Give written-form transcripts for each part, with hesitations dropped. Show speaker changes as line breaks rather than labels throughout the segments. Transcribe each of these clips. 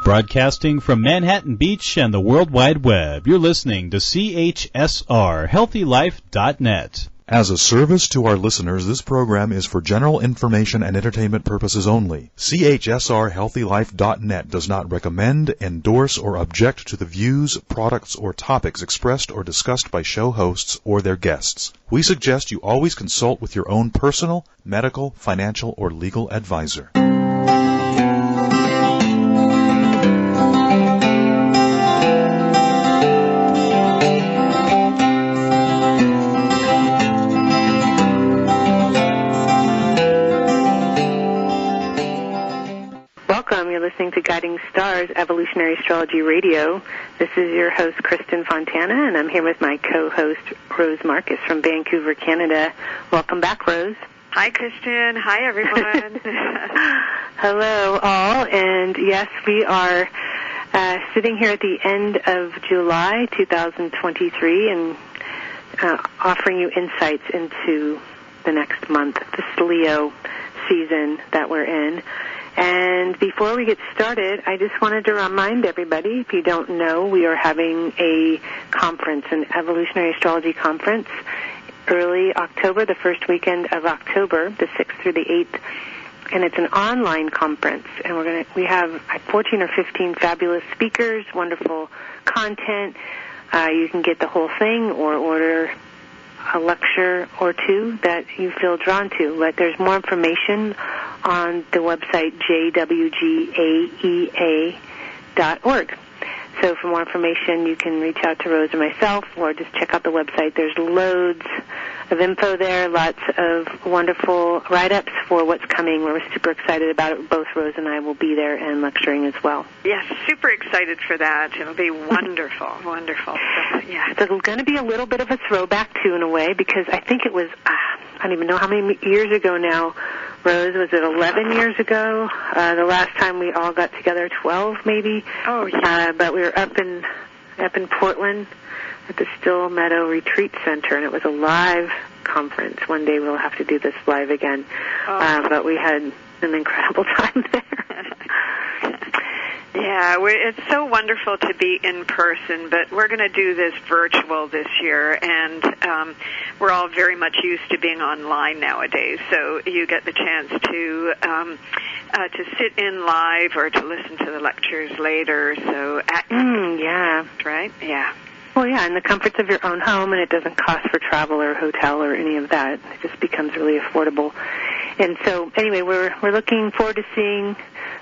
Broadcasting from Manhattan Beach and the World Wide Web, you're listening to CHSR, HealthyLife.net.
As a service to our listeners, this program is for general information and entertainment purposes only. CHSR HealthyLife.net does not recommend, endorse, or object to the views, products, or topics expressed or discussed by show hosts or their guests. We suggest you always consult with your own personal, medical, financial, or legal advisor.
Listening to Guiding Stars Evolutionary Astrology Radio. This is your host, Kristin Fontana, and I'm here with my co-host, Rose Marcus from Vancouver, Canada. Welcome back, Rose.
Hi, Kristin. Hi, everyone.
Hello, all. And yes, we are sitting here at the end of July 2023 and offering you insights into the next month, this Leo season that we're in. And before we get started, I just wanted to remind everybody, if you don't know, we are having a conference, an evolutionary astrology conference, early October, the first weekend of October, the 6th through the 8th. And it's an online conference. And we have 14 or 15 fabulous speakers, wonderful content. You can get the whole thing or order a lecture or two that you feel drawn to. But there's more information on the website jwgaea.org. So for more information, you can reach out to Rose or myself or just check out the website. There's loads of info there, lots of wonderful write-ups for what's coming. We're super excited about it. Both Rose and I will be there and lecturing as well.
Yes, super excited for that. It'll be wonderful, wonderful. So, yeah.
So it's going to be a little bit of a throwback, too, in a way, because I think it was, I don't even know how many years ago now, Rose, was it 11 years ago? The last time we all got together, 12 maybe.
Oh, yeah.
But we were up in Portland at the Still Meadow Retreat Center, and it was a live conference. One day we'll have to do this live again.
Oh.
But we had an incredible time there.
Yeah, it's so wonderful to be in person, but we're going to do this virtual this year, and we're all very much used to being online nowadays, so you get the chance to sit in live or to listen to the lectures later. So,
yeah.
Right? Yeah.
Well, yeah, in the comforts of your own home, and it doesn't cost for travel or hotel or any of that. It just becomes really affordable. And so, anyway, we're looking forward to seeing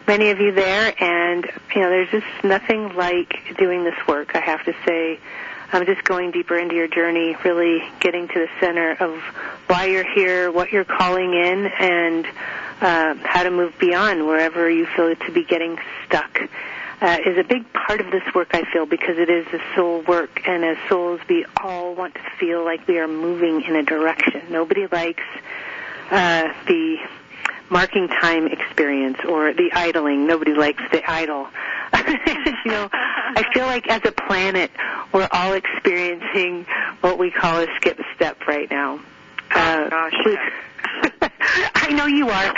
many of you there, and, there's just nothing like doing this work, I have to say. I'm just going deeper into your journey, really getting to the center of why you're here, what you're calling in, and how to move beyond wherever you feel to be getting stuck. Is a big part of this work, I feel, because it is a soul work, and as souls, we all want to feel like we are moving in a direction. Nobody likes the marking time experience or the idling. Nobody likes the idle. I feel like as a planet, we're all experiencing what we call a skip step right now.
Gosh.
I know you are.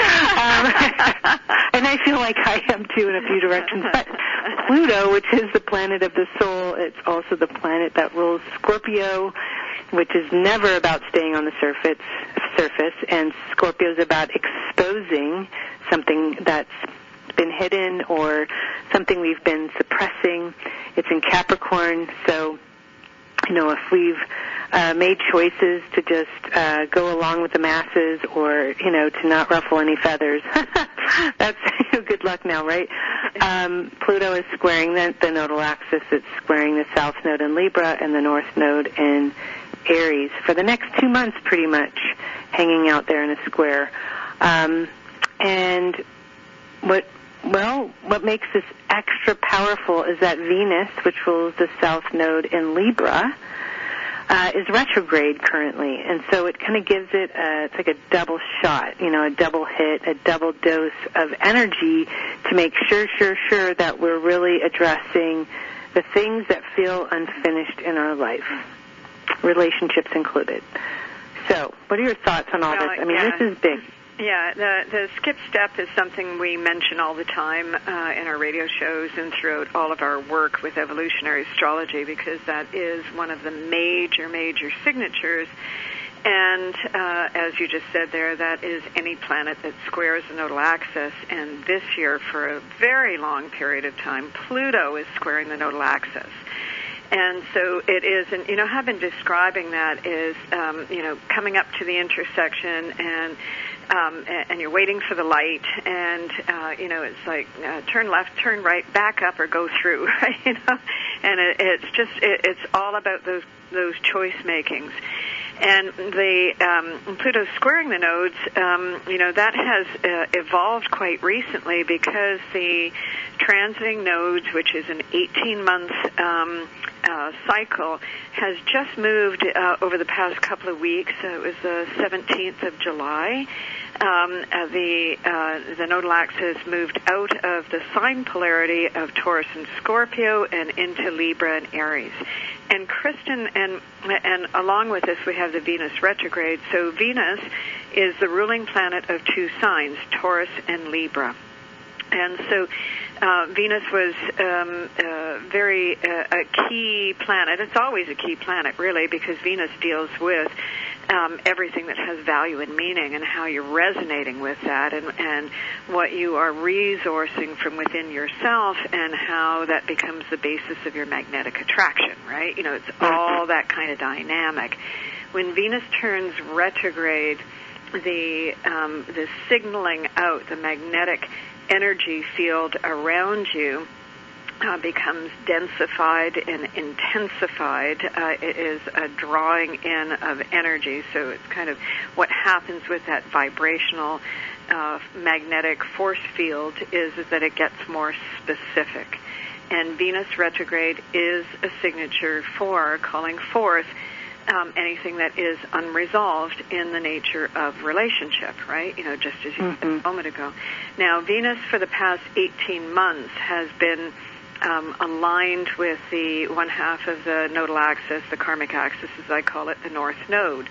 And I feel like I am, too, in a few directions. But Pluto, which is the planet of the soul, it's also the planet that rules Scorpio, which is never about staying on the surface, and Scorpio is about exposing something that's been hidden or something we've been suppressing. It's in Capricorn, so if we've made choices to just go along with the masses or, to not ruffle any feathers, that's good luck now, right? Pluto is squaring the nodal axis. It's squaring the south node in Libra and the north node in Aries for the next 2 months, pretty much, hanging out there in a square. And what makes this extra powerful is that Venus, which rules the south node in Libra, is retrograde currently, and so it kind of gives it it's like a double shot, a double hit, a double dose of energy to make sure that we're really addressing the things that feel unfinished in our life, relationships included. So, what are your thoughts on all this? I mean, This is big.
Yeah, the skip step is something we mention all the time in our radio shows and throughout all of our work with evolutionary astrology, because that is one of the major signatures. And as you just said there, that is any planet that squares the nodal axis. And this year, for a very long period of time, Pluto is squaring the nodal axis. And so it is, and I've been describing that is, coming up to the intersection and you're waiting for the light, and it's like turn left, turn right, back up, or go through, and it's all about those choice makings. And the Pluto squaring the nodes, that has evolved quite recently, because the transiting nodes, which is an 18-month cycle, has just moved over the past couple of weeks. It was the 17th of July. The nodal axis moved out of the sign polarity of Taurus and Scorpio and into Libra and Aries. And Kristin, and along with this, we have the Venus retrograde. So Venus is the ruling planet of two signs, Taurus and Libra. And so Venus was very a key planet. It's always a key planet, really, because Venus deals with everything that has value and meaning, and how you're resonating with that, and what you are resourcing from within yourself, and how that becomes the basis of your magnetic attraction, right? It's all that kind of dynamic. When Venus turns retrograde, the signaling out, the magnetic energy field around you becomes densified and intensified. It is a drawing in of energy. So it's kind of what happens with that vibrational magnetic force field is that it gets more specific. And Venus retrograde is a signature for calling forth anything that is unresolved in the nature of relationship, right? Just as you said a moment ago. Now, Venus for the past 18 months has been aligned with the one half of the nodal axis, the karmic axis, as I call it, the North Node.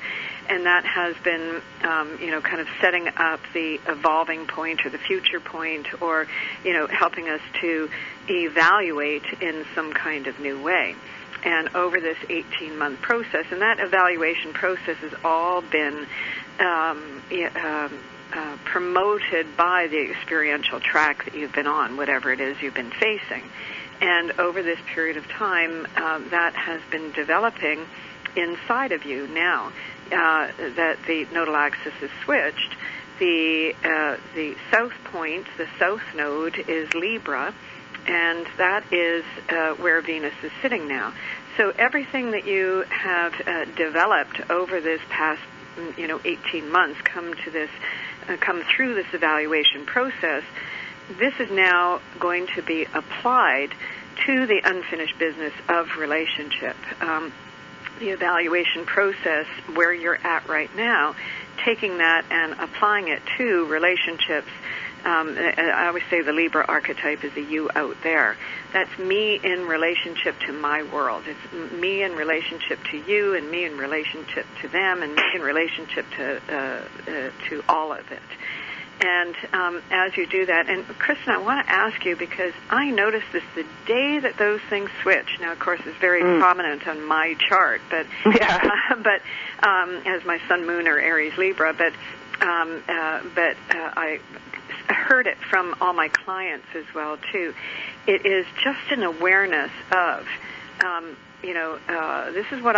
And that has been, kind of setting up the evolving point or the future point, or, helping us to evaluate in some kind of new way. And over this 18-month process, and that evaluation process has all been promoted by the experiential track that you've been on, whatever it is you've been facing. And over this period of time, that has been developing inside of you now that the nodal axis is switched. The south point, the south node, is Libra, and that is where Venus is sitting now. So everything that you have developed over this past 18 months come through this evaluation process. This is now going to be applied to the unfinished business of relationship. The evaluation process where you're at right now, taking that and applying it to relationships. I always say the Libra archetype is the you out there. That's me in relationship to my world. It's me in relationship to you, and me in relationship to them, and me in relationship to all of it. And as you do that, and Kristin, I want to ask you, because I noticed this the day that those things switch. Now, of course, it's very prominent on my chart, but as my Sun, Moon, or Aries, Libra, but I heard it from all my clients as well too. It is just an awareness of, this is what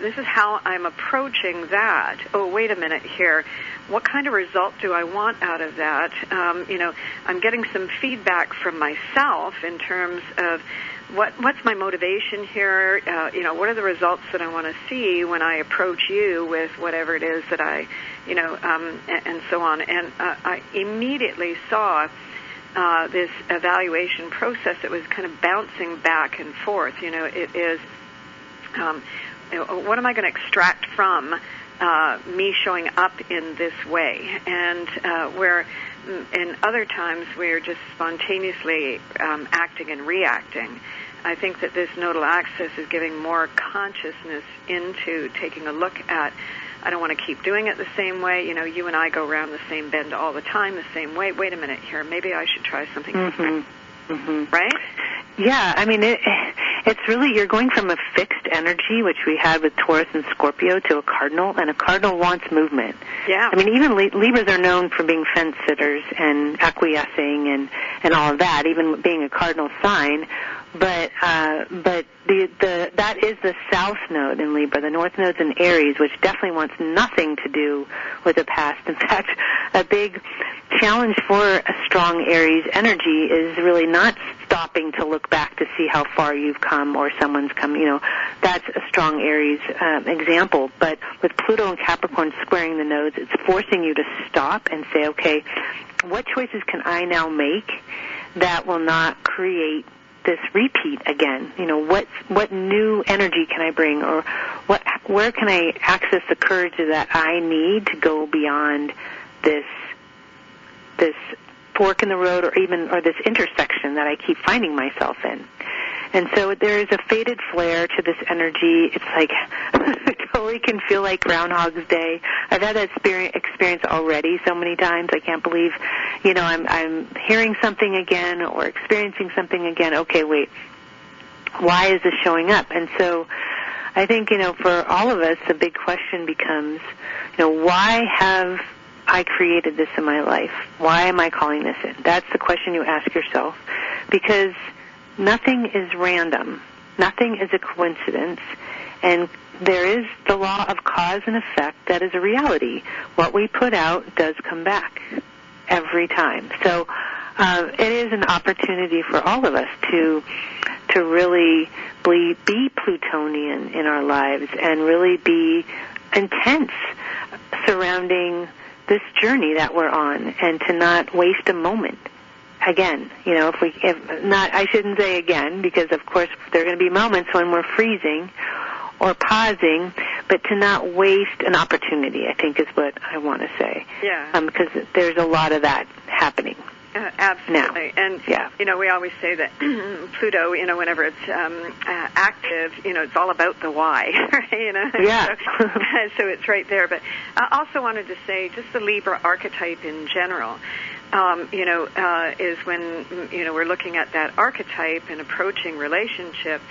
this is how I'm approaching that. Oh, wait a minute here. What kind of result do I want out of that? I'm getting some feedback from myself in terms of what's my motivation here? What are the results that I want to see when I approach you with whatever it is that I, and so on. And I immediately saw this evaluation process that was kind of bouncing back and forth. It is, what am I going to extract from me showing up in this way? And where in other times we're just spontaneously acting and reacting. I think that this nodal axis is giving more consciousness into taking a look at I don't want to keep doing it the same way. You know, you and I go around the same bend all the time, the same way. Wait a minute here. Maybe I should try something different. Right?
Yeah, I mean, it's really, you're going from a fixed energy, which we had with Taurus and Scorpio, to a cardinal, and a cardinal wants movement.
Yeah.
I mean, even Libras are known for being fence-sitters and acquiescing and all of that, even being a cardinal sign. But that is the South Node in Libra. The North Node's in Aries, which definitely wants nothing to do with the past. In fact, a big challenge for a strong Aries energy is really not stopping to look back to see how far you've come or someone's come. You know, that's a strong Aries example. But with Pluto and Capricorn squaring the nodes, it's forcing you to stop and say, okay, what choices can I now make that will not create this repeat again? You know, what new energy can I bring, or where can I access the courage that I need to go beyond this fork in the road, or this intersection that I keep finding myself in? And so there is a faded flare to this energy. It's like it totally can feel like Groundhog's Day. I've had that experience already so many times. I can't believe, you know, I'm hearing something again or experiencing something again. Okay, wait, why is this showing up? And so I think, you know, for all of us, the big question becomes, you know, why have I created this in my life? Why am I calling this in? That's the question you ask yourself, because nothing is random. Nothing is a coincidence. And there is the law of cause and effect that is a reality. What we put out does come back every time. So it is an opportunity for all of us to really be Plutonian in our lives and really be intense surrounding this journey that we're on, and to not waste a moment. Again, you know, I shouldn't say again, because of course there are going to be moments when we're freezing or pausing, but to not waste an opportunity, I think, is what I want to say.
Yeah.
Because there's a lot of that happening.
Absolutely.
Now.
And,
yeah.
you know, we always say that Pluto, you know, whenever it's active, you know, it's all about the why, right? You know?
Yeah.
So it's right there. But I also wanted to say just the Libra archetype in general, you know, is when, you know, we're looking at that archetype and approaching relationship,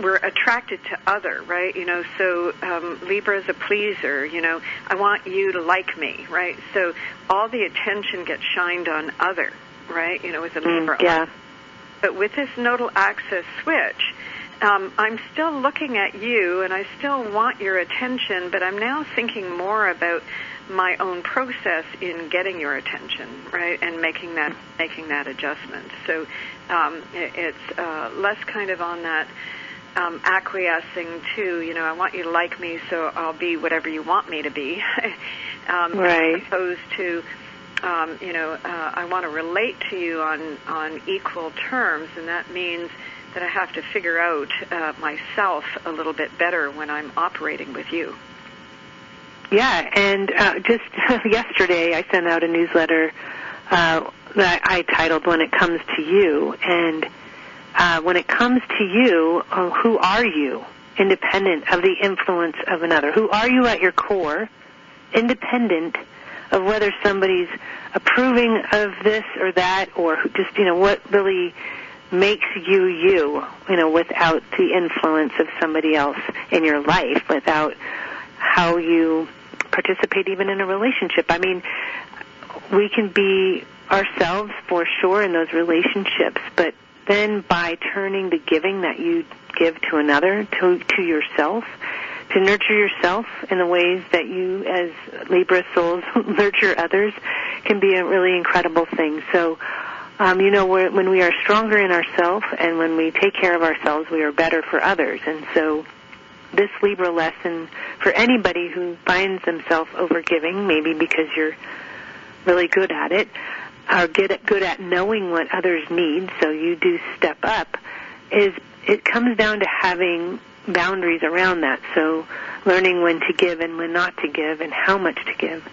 we're attracted to other, right? You know, so Libra is a pleaser, you know, I want you to like me, right? So all the attention gets shined on other, right? You know, with a Libra.
Yeah.
But with this nodal axis switch, I'm still looking at you, and I still want your attention, but I'm now thinking more about my own process in getting your attention, right, and making that adjustment. So it's less kind of on that acquiescing to, you know, I want you to like me, so I'll be whatever you want me to be,
right.
As opposed to, you know, I want to relate to you on equal terms, and that means that I have to figure out myself a little bit better when I'm operating with you.
Yeah, and just yesterday I sent out a newsletter that I titled When It Comes to You. And when it comes to you, who are you, independent of the influence of another? Who are you at your core, independent of whether somebody's approving of this or that, or just, you know, what really makes you, you know, without the influence of somebody else in your life, without how you participate even in a relationship. I mean, we can be ourselves for sure in those relationships, but then by turning the giving that you give to another, to yourself, to nurture yourself in the ways that you as Libra souls nurture others, can be a really incredible thing. So, you know, when we are stronger in ourselves and when we take care of ourselves, we are better for others. And so this Libra lesson for anybody who finds themselves overgiving, maybe because you're really good at it, or good at knowing what others need, so you do step up, is it comes down to having boundaries around that. So learning when to give and when not to give and how much to give.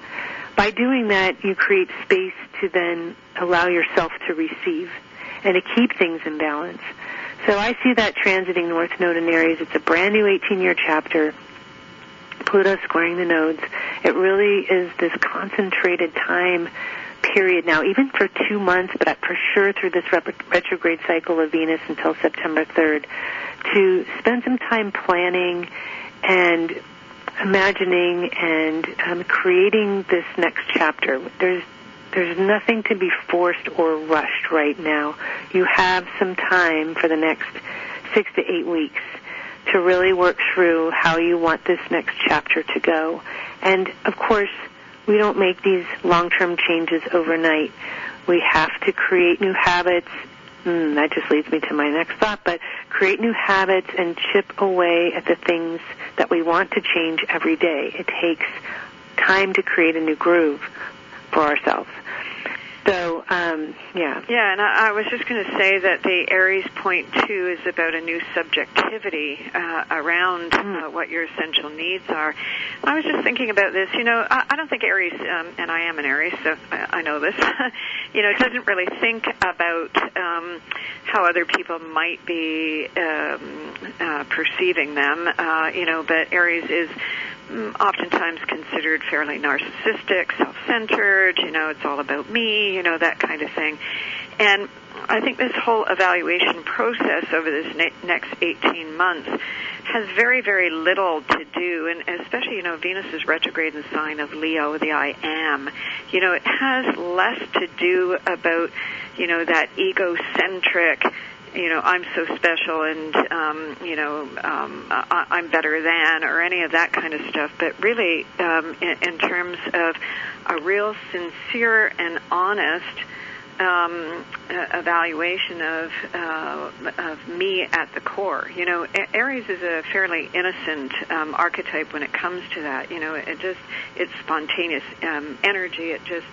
By doing that, you create space to then allow yourself to receive and to keep things in balance. So I see that transiting North Node in Aries. It's a brand new 18-year chapter. Pluto squaring the nodes, it really is this concentrated time period now, even for 2 months, but for sure through this retrograde cycle of Venus until September 3rd, to spend some time planning and imagining and creating this next chapter. There's nothing to be forced or rushed right now. You have some time for the next 6 to 8 weeks to really work through how you want this next chapter to go. And, of course, we don't make these long-term changes overnight. We have to create new habits. That just leads me to my next thought, but create new habits and chip away at the things that we want to change every day. It takes time to create a new groove for ourselves. So, yeah.
Yeah, and I was just going to say that the Aries point 2 is about a new subjectivity around what your essential needs are. I was just thinking about this. I don't think Aries, and I am an Aries, so I know this, it doesn't really think about how other people might be perceiving them, but Aries is oftentimes considered fairly narcissistic, self-centered, it's all about me, that kind of thing. And I think this whole evaluation process over this next 18 months has very, very little to do, and especially, Venus is retrograde in the sign of Leo, the I am. It has less to do about, that egocentric, I'm so special and, I'm better than, or any of that kind of stuff, but really in terms of a real sincere and honest evaluation of me at the core. Aries is a fairly innocent archetype when it comes to that. It's spontaneous energy. It just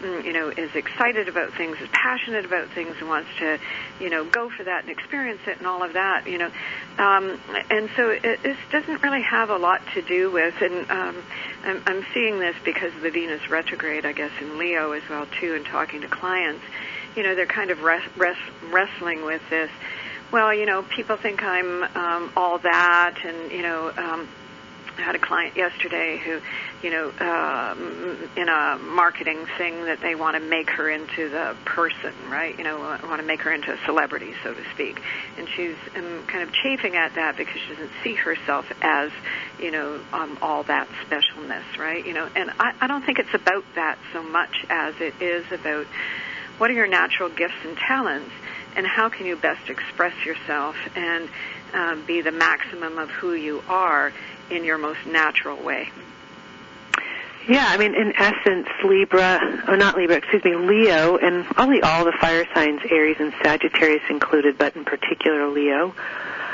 is excited about things, is passionate about things, and wants to, go for that and experience it and all of that, and so this doesn't really have a lot to do with, and I'm seeing this because of the Venus retrograde, I guess, in Leo as well, too, and talking to clients, they're kind of wrestling with this. Well, people think I'm all that, and, I had a client yesterday who, in a marketing thing that they want to make her into the person, right? Want to make her into a celebrity, so to speak. And she's kind of chafing at that because she doesn't see herself as, all that specialness, right? And I don't think it's about that so much as it is about what are your natural gifts and talents, and how can you best express yourself and be the maximum of who you are in your most natural way.
Yeah, I mean, in essence, Leo, and probably all the fire signs, Aries and Sagittarius included, but in particular Leo,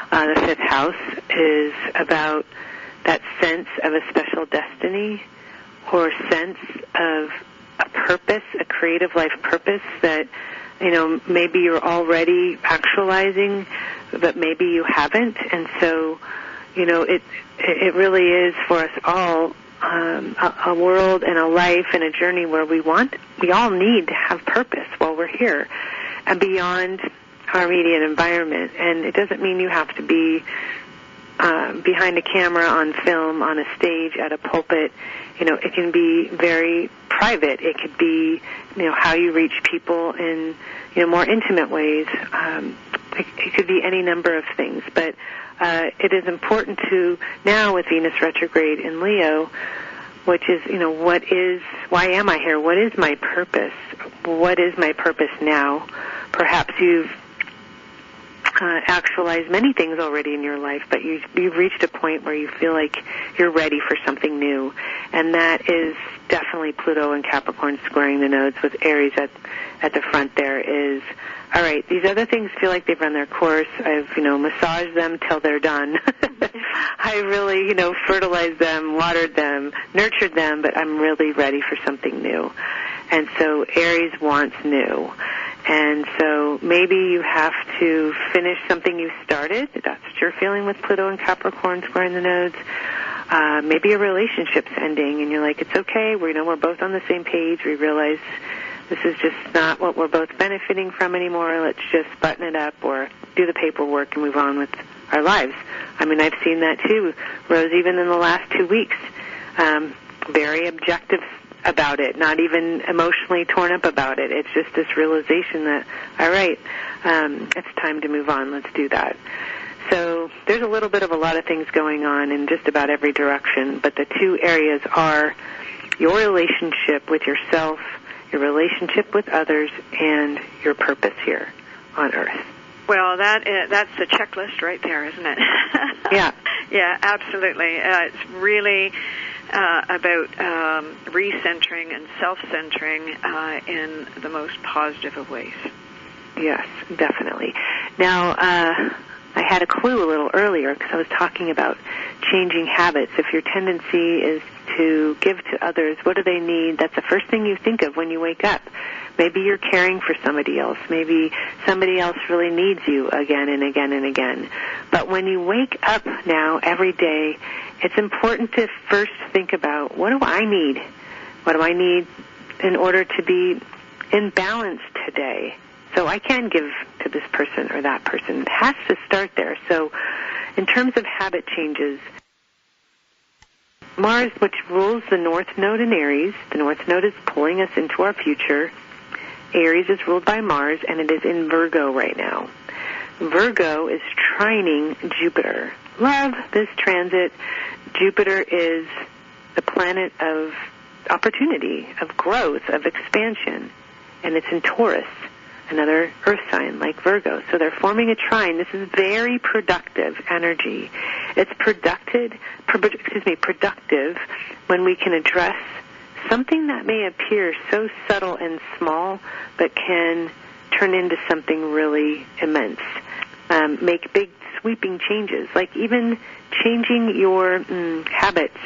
the 5th house, is about that sense of a special destiny or sense of a purpose, a creative life purpose that, maybe you're already actualizing, but maybe you haven't. And so, it really is for us all a world and a life and a journey where we all need to have purpose while we're here and beyond our immediate environment. And it doesn't mean you have to be behind a camera, on film, on a stage, at a pulpit. It can be very private. It could be, how you reach people in, more intimate ways. It could be any number of things. But it is important to, now with Venus retrograde in Leo, which is, why am I here? What is my purpose? What is my purpose now? Perhaps you've actualized many things already in your life, but you've reached a point where you feel like you're ready for something new. And that is definitely Pluto and Capricorn squaring the nodes with Aries at the front there is, all right, these other things feel like they've run their course. I've, massaged them till they're done. I really, fertilized them, watered them, nurtured them, but I'm really ready for something new. And so Aries wants new. And so maybe you have to finish something you started. That's what you're feeling with Pluto and Capricorn squaring the nodes. Maybe a relationship's ending, and you're like, it's okay. We're both on the same page. We realize this is just not what we're both benefiting from anymore. Let's just button it up or do the paperwork and move on with our lives. I mean, I've seen that too, Rose, even in the last 2 weeks. Very objective about it, not even emotionally torn up about it. It's just this realization that, all right, it's time to move on. Let's do that. So there's a little bit of a lot of things going on in just about every direction, but the two areas are your relationship with yourself, your relationship with others, and your purpose here on Earth.
Well, that's the checklist right there, isn't it?
Yeah.
Yeah, absolutely. It's really about recentering and self-centering in the most positive of ways.
Yes, definitely. Now, I had a clue a little earlier because I was talking about changing habits. If your tendency is to give to others, what do they need? That's the first thing you think of when you wake up. Maybe you're caring for somebody else. Maybe somebody else really needs you again and again and again. But when you wake up now every day, it's important to first think about, what do I need? What do I need in order to be in balance today? So I can give to this person or that person. It has to start there. So in terms of habit changes, Mars, which rules the North Node in Aries, the North Node is pulling us into our future. Aries is ruled by Mars, and it is in Virgo right now. Virgo is trining Jupiter. Love this transit. Jupiter is the planet of opportunity, of growth, of expansion, and it's in Taurus, another earth sign like Virgo. So they're forming a trine. This is very productive energy. It's productive when we can address something that may appear so subtle and small, but can turn into something really immense. Make big sweeping changes, like even changing your habits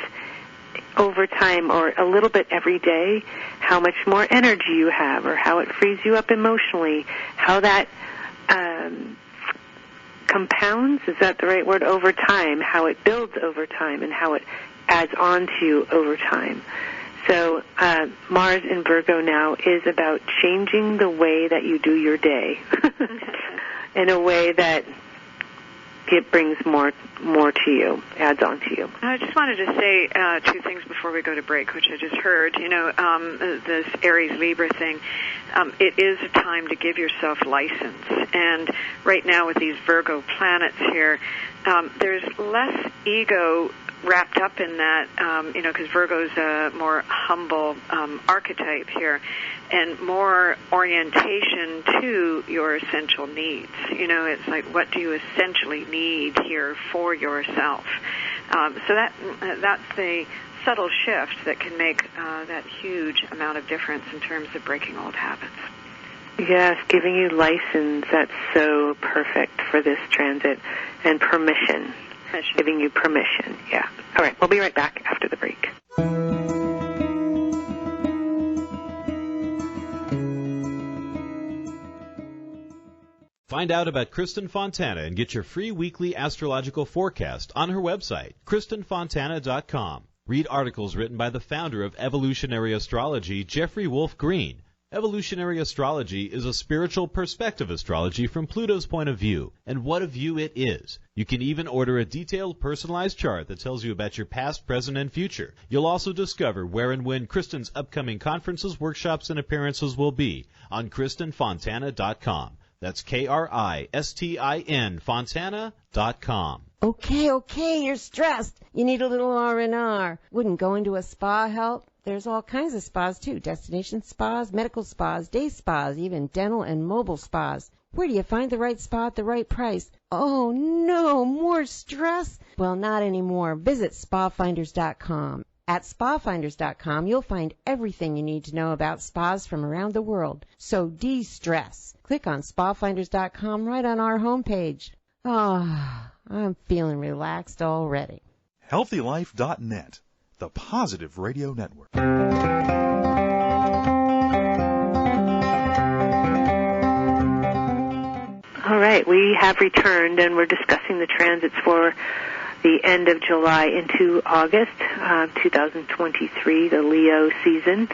over time or a little bit every day, how much more energy you have or how it frees you up emotionally, how that compounds, is that the right word, over time, how it builds over time and how it adds on to you over time. So Mars in Virgo now is about changing the way that you do your day in a way that it brings more to you, adds on to you.
I just wanted to say two things before we go to break, which I just heard. You know, this Aries-Libra thing, it is a time to give yourself license. And right now with these Virgo planets here, there's less ego wrapped up in that, because Virgo's a more humble archetype here, and more orientation to your essential needs. You know, it's like, what do you essentially need here for yourself? So that's the subtle shift that can make that huge amount of difference in terms of breaking old habits.
Yes, giving you license, that's so perfect for this transit, and permission. Giving you permission, yeah. All right, we'll be right back after the break.
Find out about Kristin Fontana and get your free weekly astrological forecast on her website, KristinFontana.com. Read articles written by the founder of evolutionary astrology, Jeffrey Wolf Green. Evolutionary astrology is a spiritual perspective astrology from Pluto's point of view, and what a view it is. You can even order a detailed, personalized chart that tells you about your past, present, and future. You'll also discover where and when Kristin's upcoming conferences, workshops, and appearances will be on KristinFontana.com. That's KRISTIN Fontana.com.
Okay, you're stressed. You need a little R&R. Wouldn't going to a spa help? There's all kinds of spas, too. Destination spas, medical spas, day spas, even dental and mobile spas. Where do you find the right spa at the right price? Oh, no, more stress? Well, not anymore. Visit spafinders.com. At spafinders.com, you'll find everything you need to know about spas from around the world. So de-stress. Click on spafinders.com right on our homepage. Ah, I'm feeling relaxed already.
HealthyLife.net, the positive radio network.
All right, we have returned, and we're discussing the transits for the end of July into August 2023, the Leo season.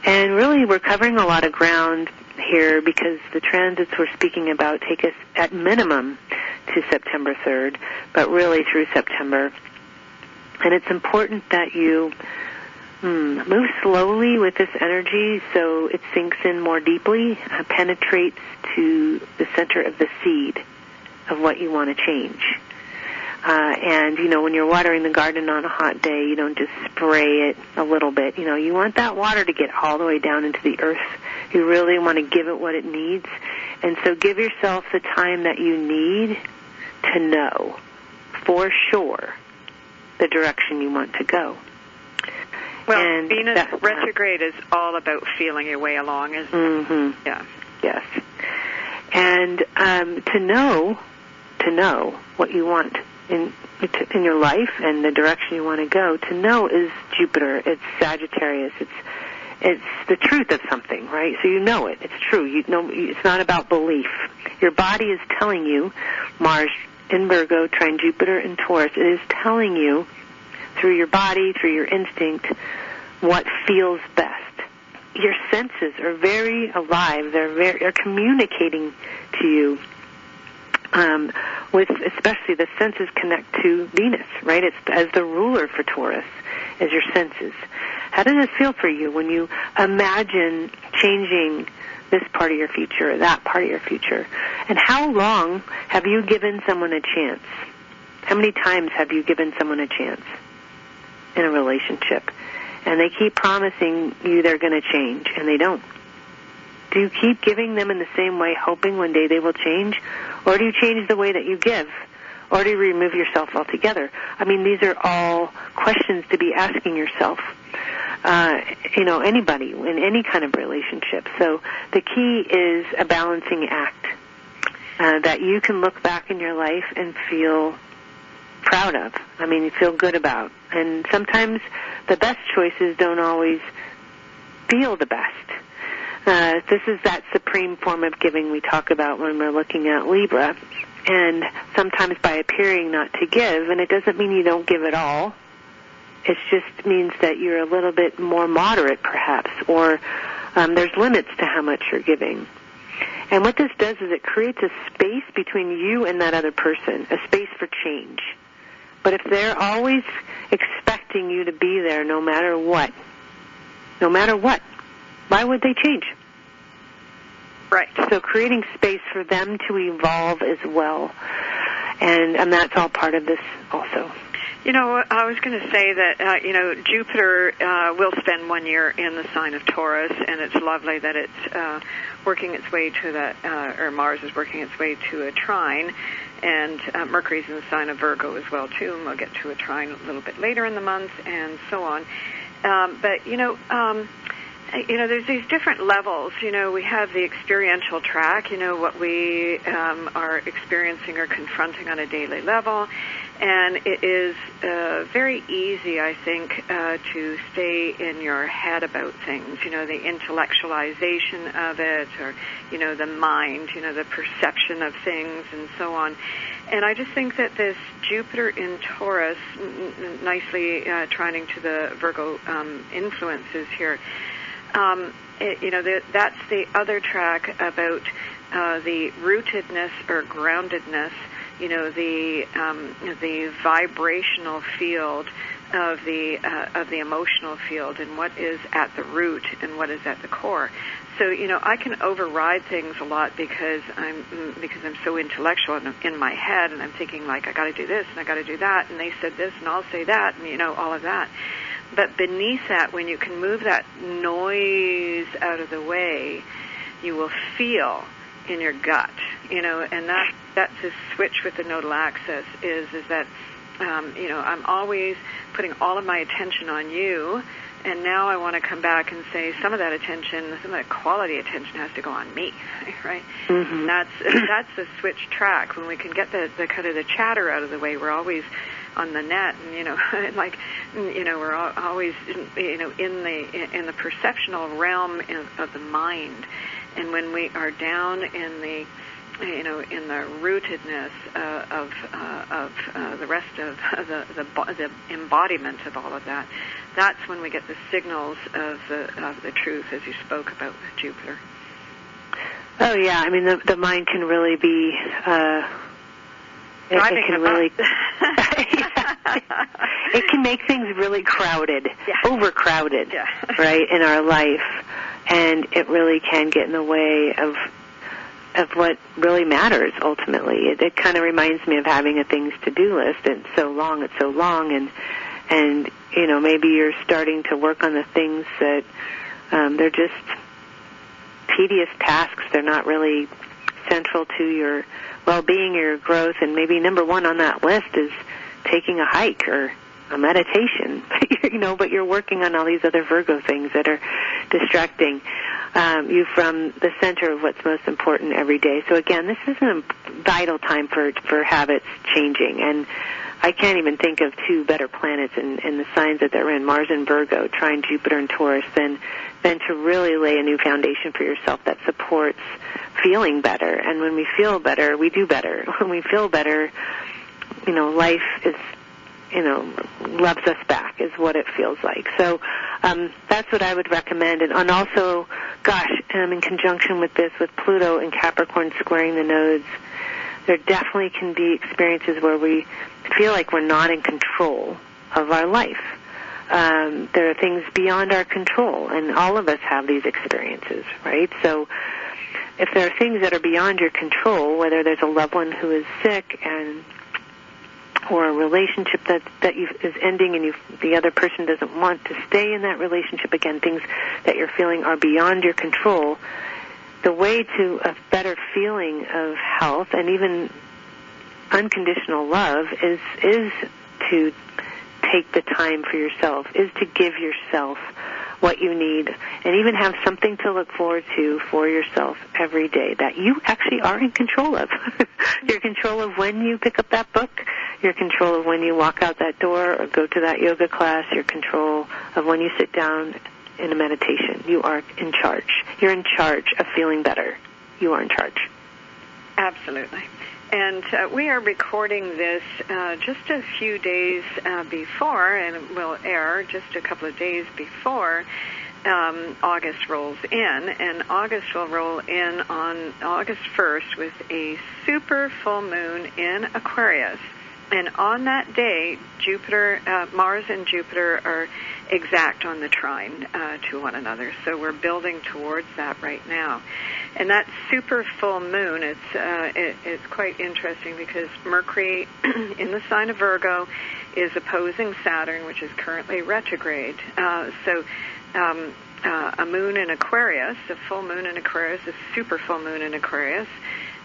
And really, we're covering a lot of ground here because the transits we're speaking about take us at minimum to September 3rd, but really through September. And it's important that you move slowly with this energy so it sinks in more deeply, penetrates to the center of the seed of what you want to change. And, when you're watering the garden on a hot day, you don't just spray it a little bit. You want that water to get all the way down into the earth. You really want to give it what it needs. And so give yourself the time that you need to know for sure the direction you want to go.
Well,
and
Venus retrograde is all about feeling your way along, isn't it?
Mm-hmm.
Yeah.
Yes. And to know what you want in your life and the direction you want to go, to know is Jupiter. It's Sagittarius. It's the truth of something, right? So you know it. It's true. It's not about belief. Your body is telling you, Mars in Virgo, trine Jupiter in Taurus, it is telling you through your body, through your instinct, what feels best. Your senses are very alive. They're communicating to you. With especially the senses connect to Venus, right? It's as the ruler for Taurus, as your senses. How does it feel for you when you imagine changing this part of your future or that part of your future? And how long have you given someone a chance? How many times have you given someone a chance in a relationship? And they keep promising you they're going to change, and they don't. Do you keep giving them in the same way, hoping one day they will change? Or do you change the way that you give? Or do you remove yourself altogether? I mean, these are all questions to be asking yourself. Anybody in any kind of relationship. So the key is a balancing act that you can look back in your life and feel proud of. I mean, you feel good about. And sometimes the best choices don't always feel the best. This is that supreme form of giving we talk about when we're looking at Libra. And sometimes by appearing not to give, and it doesn't mean you don't give at all. It just means that you're a little bit more moderate, perhaps, or there's limits to how much you're giving. And what this does is it creates a space between you and that other person, a space for change. But if they're always expecting you to be there no matter what, why would they change?
Right.
So creating space for them to evolve as well. And that's all part of this also.
I was going to say that, Jupiter will spend 1 year in the sign of Taurus, and it's lovely that it's working its way to that, or Mars is working its way to a trine, and Mercury's in the sign of Virgo as well, too, and we'll get to a trine a little bit later in the month, and so on. There's these different levels. We have the experiential track, what we are experiencing or confronting on a daily level. And it is very easy, I think, to stay in your head about things, the intellectualization of it, or, the mind, the perception of things, and so on. And I just think that this Jupiter in Taurus, nicely trining to the Virgo influences here, that's the other track about the rootedness or groundedness, the vibrational field of the emotional field, and what is at the root and what is at the core. So I can override things a lot because I'm so intellectual in my head, and I'm thinking like I got to do this and I got to do that, and they said this and I'll say that, and all of that. But beneath that, when you can move that noise out of the way, you will feel in your gut, and that's a switch with the nodal axis is that, I'm always putting all of my attention on you, and now I want to come back and say some of that attention, some of that quality attention has to go on me, right? Mm-hmm. That's the switch track. When we can get the kind of the chatter out of the way, we're always on the net, and we're always in the perceptional realm of the mind, and when we are down in the in the rootedness of the rest of the embodiment of all of that, that's when we get the signals of the truth, as you spoke about with Jupiter.
Oh yeah, I mean the mind can really be it can really it can make things really crowded, overcrowded, right, in our life, and it really can get in the way of what really matters ultimately. It kind of reminds me of having a things to do list. It's so long, and you know, maybe you're starting to work on the things that they're just tedious tasks. They're not really central to your well-being, your growth, and maybe number one on that list is taking a hike or a meditation, you know, but you're working on all these other Virgo things that are distracting you from the center of what's most important every day. So again, this is a vital time for habits changing, and I can't even think of two better planets in the signs that they're in, Mars and Virgo, trine Jupiter and Taurus, than to really lay a new foundation for yourself that supports feeling better. And when we feel better, we do better. When we feel better, you know, life is, you know, loves us back is what it feels like. So that's what I would recommend. And also, gosh, in conjunction with this, with Pluto and Capricorn squaring the nodes, there definitely can be experiences where we feel like we're not in control of our life. There are things beyond our control, and all of us have these experiences, right? So if there are things that are beyond your control, whether there's a loved one who is sick or a relationship that is ending and the other person doesn't want to stay in that relationship, again, things that you're feeling are beyond your control, the way to a better feeling of health and even unconditional love is to take the time for yourself, is to give yourself what you need, and even have something to look forward to for yourself every day that you actually are in control of. You're in control of when you pick up that book. You're in control of when you walk out that door or go to that yoga class. You're in control of when you sit down in a meditation. You are in charge. You're in charge of feeling better. You are in charge.
Absolutely. And we are recording this just a few days before, and it will air just a couple of days before August rolls in. And August will roll in on August 1st with a super full moon in Aquarius. And on that day, Mars and Jupiter are exact on the trine to one another. So we're building towards that right now. And that super full moon, it's quite interesting because Mercury in the sign of Virgo is opposing Saturn, which is currently retrograde. So a moon in Aquarius, a full moon in Aquarius, a super full moon in Aquarius,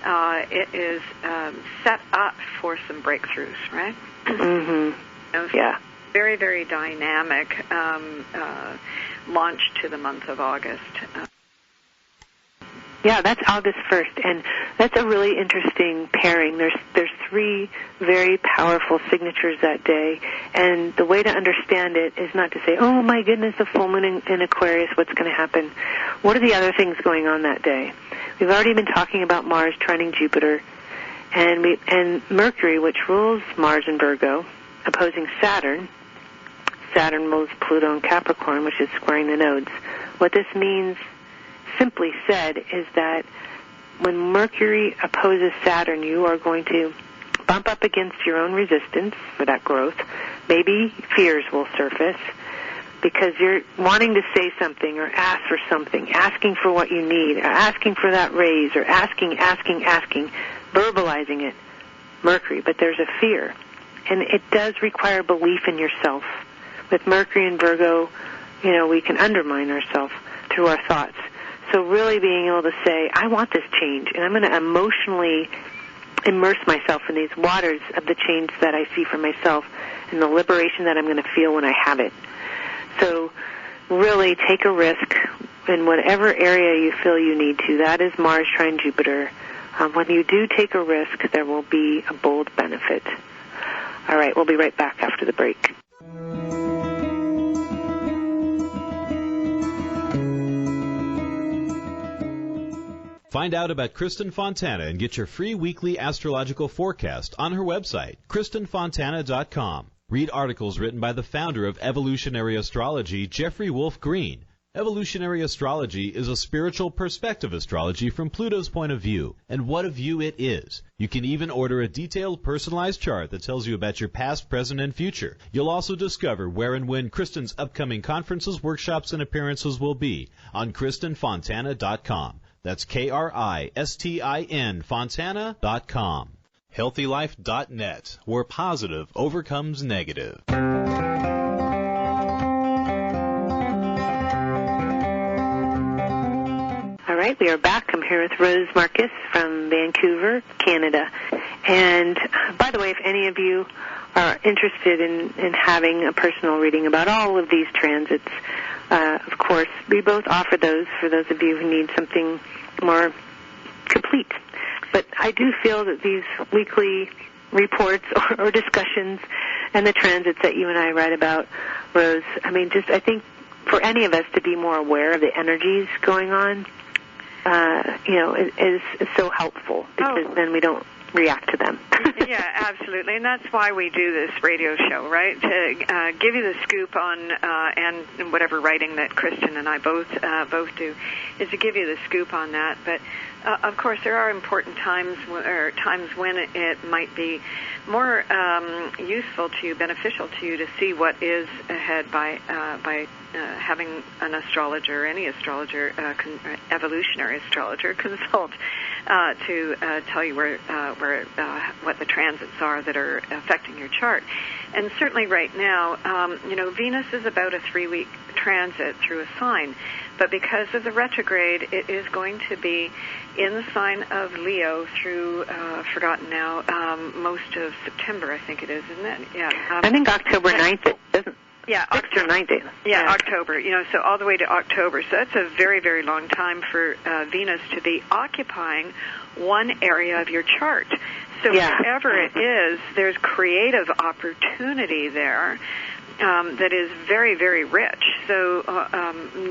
it is set up for some breakthroughs, right?
Mm-hmm. Yeah.
Very, very dynamic launch to the month of August.
Yeah, that's August 1st, and that's a really interesting pairing. There's three very powerful signatures that day, and the way to understand it is not to say, oh my goodness, a full moon in Aquarius, what's going to happen? What are the other things going on that day? We've already been talking about Mars trining Jupiter, and Mercury, which rules Mars and Virgo, opposing Saturn. Saturn rules Pluto and Capricorn, which is squaring the nodes. What this means, simply said, is that when Mercury opposes Saturn, you are going to bump up against your own resistance for that growth. Maybe fears will surface because you're wanting to say something or ask for something, asking for what you need, or asking for that raise, or asking, verbalizing it, Mercury. But there's a fear, and it does require belief in yourself. With Mercury and Virgo, you know, we can undermine ourselves through our thoughts. So really being able to say, I want this change, and I'm going to emotionally immerse myself in these waters of the change that I see for myself and the liberation that I'm going to feel when I have it. So really take a risk in whatever area you feel you need to. That is Mars trine Jupiter. When you do take a risk, there will be a bold benefit. All right, we'll be right back after the break.
Find out about Kristin Fontana and get your free weekly astrological forecast on her website, KristinFontana.com. Read articles written by the founder of evolutionary astrology, Jeffrey Wolf Green. Evolutionary astrology is a spiritual perspective astrology from Pluto's point of view, and what a view it is. You can even order a detailed, personalized chart that tells you about your past, present, and future. You'll also discover where and when Kristin's upcoming conferences, workshops, and appearances will be on KristinFontana.com. That's KRISTIN Fontana.com. HealthyLife.net, where positive overcomes negative.
All right, we are back. I'm here with Rose Marcus from Vancouver, Canada. And by the way, if any of you are interested in having a personal reading about all of these transits, of course, we both offer those for those of you who need something more complete. But I do feel that these weekly reports or discussions and the transits that you and I write about, Rose, I mean, just I think for any of us to be more aware of the energies going on, is so helpful because then we don't react to them.
Yeah, absolutely, and that's why we do this radio show, right? To give you the scoop on and whatever writing that Kristin and I both do is to give you the scoop on that. But of course, there are important times when it might be more useful to you, beneficial to you, to see what is ahead by having an astrologer, any astrologer, evolutionary astrologer, consult to tell you what the transits are that are affecting your chart. And certainly right now, Venus is about a 3-week transit through a sign. But because of the retrograde, it is going to be in the sign of Leo through, forgotten now, most of September, I think it is, isn't it? Yeah.
I think October 9th, it doesn't.
Yeah,
October 9th.
Yeah, October. So all the way to October. So that's a very, very long time for Venus to be occupying one area of your chart. So wherever it is, there's creative opportunity there that is very, very rich. So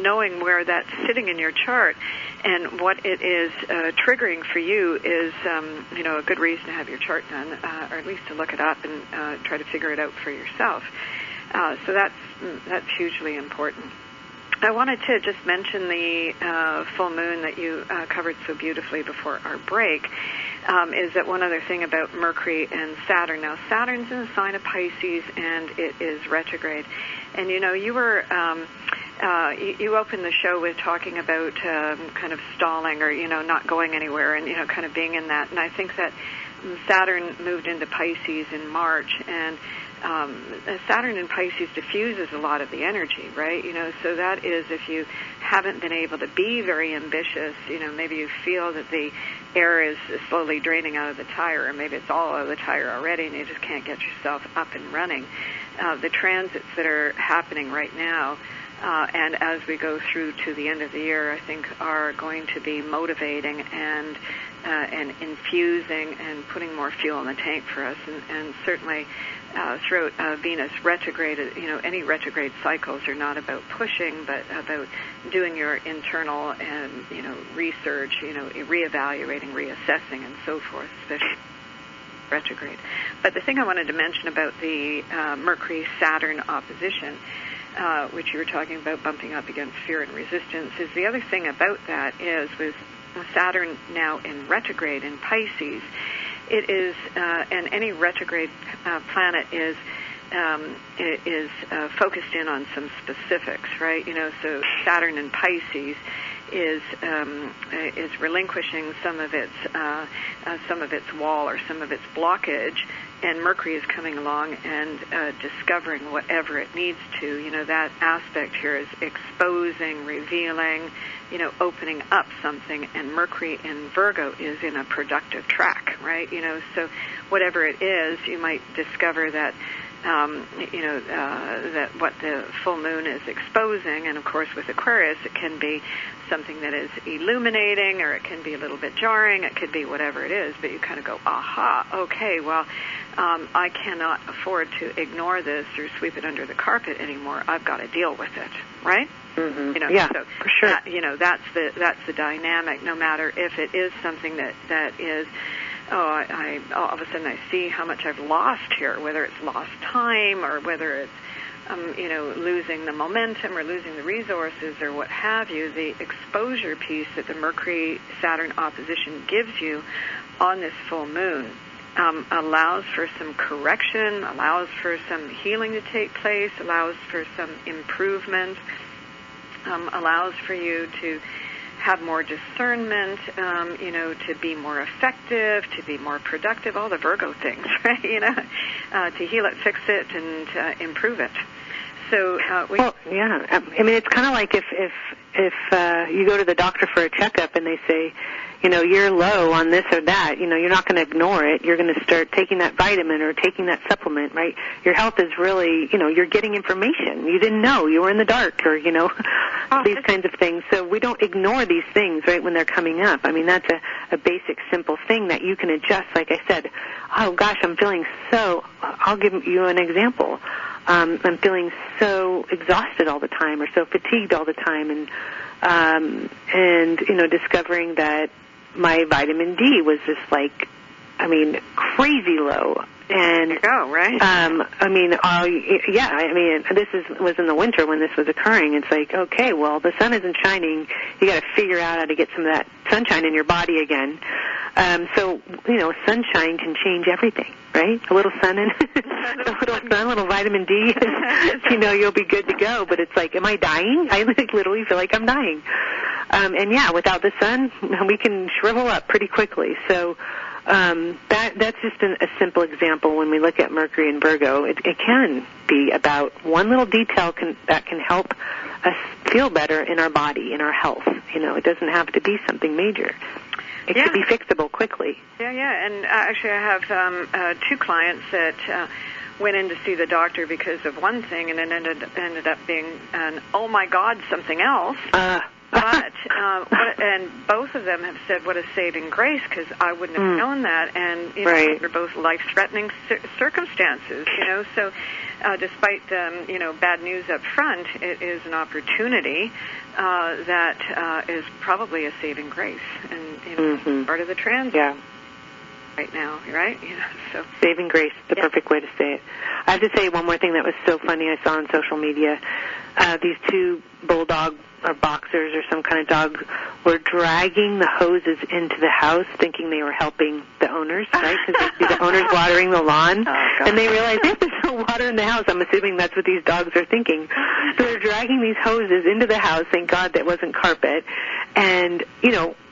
knowing where that's sitting in your chart and what it is triggering for you is, a good reason to have your chart done, or at least to look it up and try to figure it out for yourself. So that's hugely important. I wanted to just mention the full moon that you covered so beautifully before our break. Is that one other thing about Mercury and Saturn? Now, Saturn's in the sign of Pisces, and it is retrograde. And you were you opened the show with talking about kind of stalling or not going anywhere, and kind of being in that. And I think that Saturn moved into Pisces in March, and Saturn in Pisces diffuses a lot of the energy, right? So that is if you haven't been able to be very ambitious, maybe you feel that the air is slowly draining out of the tire, or maybe it's all out of the tire already and you just can't get yourself up and running. The transits that are happening right now, and as we go through to the end of the year, I think are going to be motivating and infusing and putting more fuel in the tank for us, and certainly throughout Venus retrograde, any retrograde cycles are not about pushing, but about doing your internal and research, reevaluating, reassessing, and so forth, especially retrograde. But the thing I wanted to mention about the Mercury-Saturn opposition, which you were talking about bumping up against fear and resistance, is the other thing about that is with Saturn now in retrograde in Pisces, it is, and any retrograde planet is focused in on some specifics, right? So Saturn in Pisces is relinquishing some of its wall or some of its blockage, and Mercury is coming along and discovering whatever it needs to. That aspect here is exposing, revealing, opening up something, and Mercury in Virgo is in a productive track, right? So whatever it is, you might discover that that what the full moon is exposing, and of course with Aquarius it can be something that is illuminating, or it can be a little bit jarring, it could be whatever it is, but you kind of go, aha, okay, well, I cannot afford to ignore this or sweep it under the carpet anymore. I've got to deal with it, right?
Mm-hmm.
So
for sure.
That's the dynamic. No matter if it is something that is, I all of a sudden I see how much I've lost here, whether it's lost time or whether it's losing the momentum or losing the resources or what have you, the exposure piece that the Mercury-Saturn opposition gives you on this full moon allows for some correction, allows for some healing to take place, allows for some improvement, allows for you to have more discernment, to be more effective, to be more productive, all the Virgo things, right? To heal it, fix it, and improve it. So
it's kind of like if you go to the doctor for a checkup and they say, you're low on this or that, you're not going to ignore it. You're going to start taking that vitamin or taking that supplement, right? Your health is really, you're getting information. You didn't know. You were in the dark or, these kinds of things. So we don't ignore these things, right, when they're coming up. I mean, that's a basic, simple thing that you can adjust. Like I said, oh, gosh, I'm feeling so, I'll give you an example. I'm feeling so exhausted all the time or so fatigued all the time and discovering that my vitamin D was just crazy low. And
there you go, right?
This was in the winter when this was occurring. It's like, okay, well, the sun isn't shining. You got to figure out how to get some of that sunshine in your body again. So sunshine can change everything, right? A little sun and a little vitamin D, you'll be good to go. But it's like, am I dying? I literally feel like I'm dying. Without the sun, we can shrivel up pretty quickly. So that's just a simple example. When we look at Mercury and Virgo, it can be about one little detail that can help us feel better in our body, in our health. It doesn't have to be something major. It could be fixable quickly.
Yeah. And actually I have two clients that went in to see the doctor because of one thing, and then ended up being an, oh, my God, something else. But and both of them have said, what a saving grace, because I wouldn't have known that. And, they're both life-threatening circumstances, So despite, bad news up front, it is an opportunity that is probably a saving grace. And, part of the transit right now, right? So
saving grace, the perfect way to say it. I have to say one more thing that was so funny I saw on social media. These two bulldog or boxers or some kind of dog were dragging the hoses into the house thinking they were helping the owners, right? Because they see the owners watering the lawn, and they realize there's no water in the house. I'm assuming that's what these dogs are thinking. So they're dragging these hoses into the house. Thank God that wasn't carpet. And,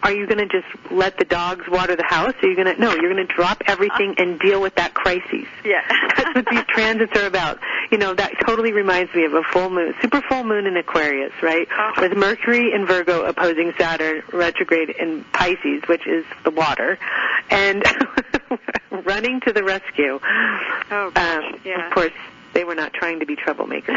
are you going to just let the dogs water the house? Or you're going to drop everything and deal with that crisis.
Yeah.
That's what these transits are about. That totally reminds me of a full moon, super full moon in Aquarius, right? With Mercury and Virgo opposing Saturn retrograde in Pisces, which is the water, and running to the rescue.
Oh, gosh,
Of course, they were not trying to be troublemakers.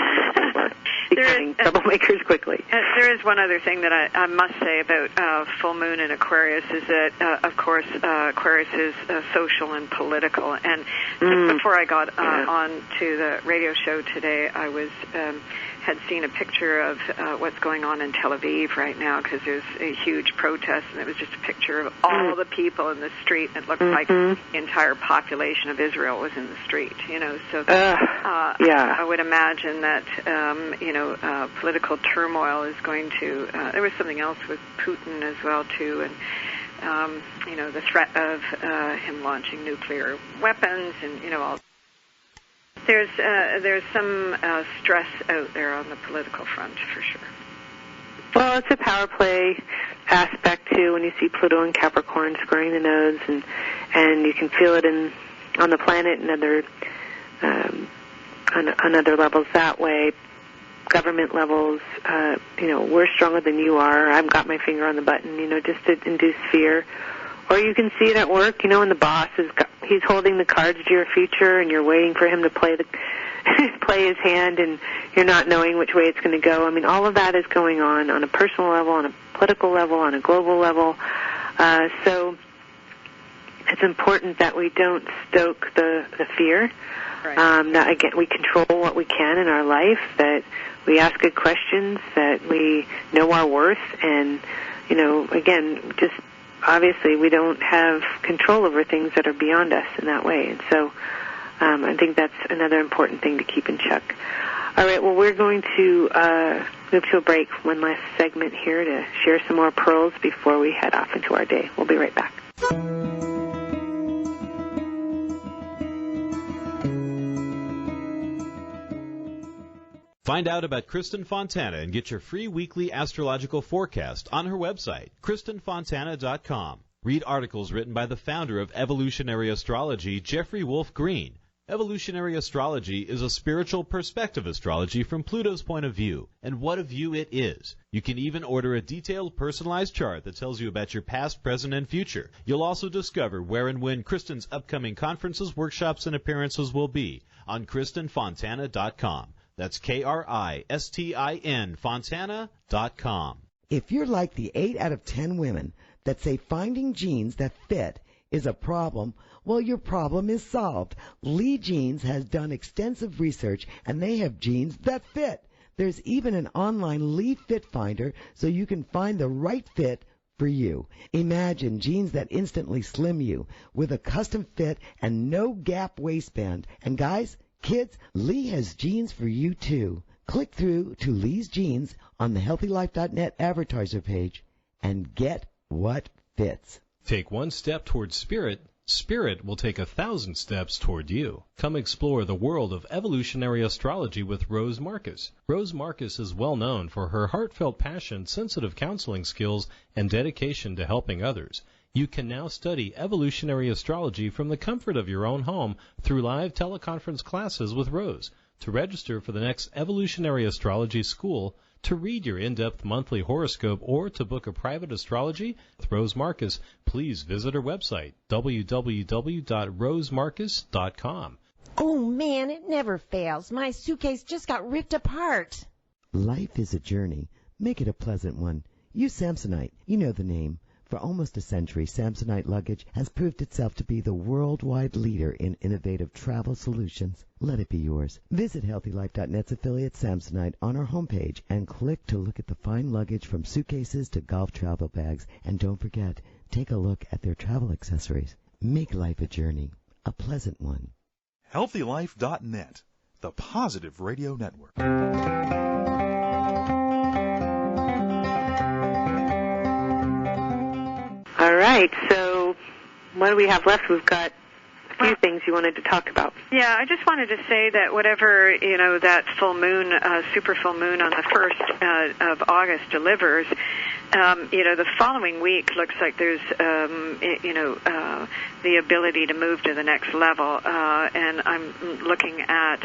They were becoming troublemakers quickly.
There is one other thing that I must say about full moon in Aquarius is that, of course, Aquarius is social and political. And just before I got on to the radio show today, I was had seen a picture of what's going on in Tel Aviv right now, because there's a huge protest, and it was just a picture of all the people in the street. It looked like the entire population of Israel was in the street, So I would imagine that, political turmoil is going to, there was something else with Putin as well, too, and, the threat of him launching nuclear weapons and, all. There's some stress out there on the political front, for sure.
Well, it's a power play aspect, too, when you see Pluto and Capricorn squaring the nodes, and you can feel it on the planet and on other levels that way. Government levels, we're stronger than you are. I've got my finger on the button, just to induce fear. Or you can see it at work, and the boss he's holding the cards to your future, and you're waiting for him to play his hand, and you're not knowing which way it's going to go. I mean, all of that is going on a personal level, on a political level, on a global level. So it's important that we don't stoke the fear.
Right.
That, again, we control what we can in our life, that we ask good questions, that we know our worth, and, again, just obviously we don't have control over things that are beyond us in that way. And so I think that's another important thing to keep in check. All right, well, we're going to move to a break, one last segment here to share some more pearls before we head off into our day. We'll be right back.
Find out about Kristin Fontana and get your free weekly astrological forecast on her website, KristinFontana.com. Read articles written by the founder of evolutionary astrology, Jeffrey Wolf Green. Evolutionary astrology is a spiritual perspective astrology from Pluto's point of view, and what a view it is. You can even order a detailed personalized chart that tells you about your past, present, and future. You'll also discover where and when Kristin's upcoming conferences, workshops, and appearances will be on KristinFontana.com. That's Kristin, Fontana.com.
If you're like the 8 out of 10 women that say finding jeans that fit is a problem, well, your problem is solved. Lee Jeans has done extensive research, and they have jeans that fit. There's even an online Lee Fit Finder so you can find the right fit for you. Imagine jeans that instantly slim you with a custom fit and no gap waistband. And guys, kids, Lee has jeans for you too. Click through to Lee's Jeans on the HealthyLife.net advertiser page and get what fits.
Take one step towards spirit. Spirit will take 1,000 steps toward you. Come explore the world of evolutionary astrology with Rose Marcus. Rose Marcus is well known for her heartfelt passion, sensitive counseling skills, and dedication to helping others. You can now study evolutionary astrology from the comfort of your own home through live teleconference classes with Rose. To register for the next Evolutionary Astrology School, to read your in-depth monthly horoscope, or to book a private astrology with Rose Marcus, please visit her website, www.rosemarcus.com.
Oh, man, it never fails. My suitcase just got ripped apart.
Life is a journey. Make it a pleasant one. Use Samsonite. You know the name. For almost a century, Samsonite luggage has proved itself to be the worldwide leader in innovative travel solutions. Let it be yours. Visit HealthyLife.net's affiliate Samsonite on our homepage and click to look at the fine luggage from suitcases to golf travel bags. And don't forget, take a look at their travel accessories. Make life a journey, a pleasant one.
HealthyLife.net, the positive radio network.
All right, so what do we have left? We've got a few things you wanted to talk about.
Yeah, I just wanted to say that whatever, that full moon, super full moon on the 1st of August delivers, the following week looks like there's, the ability to move to the next level. And I'm looking at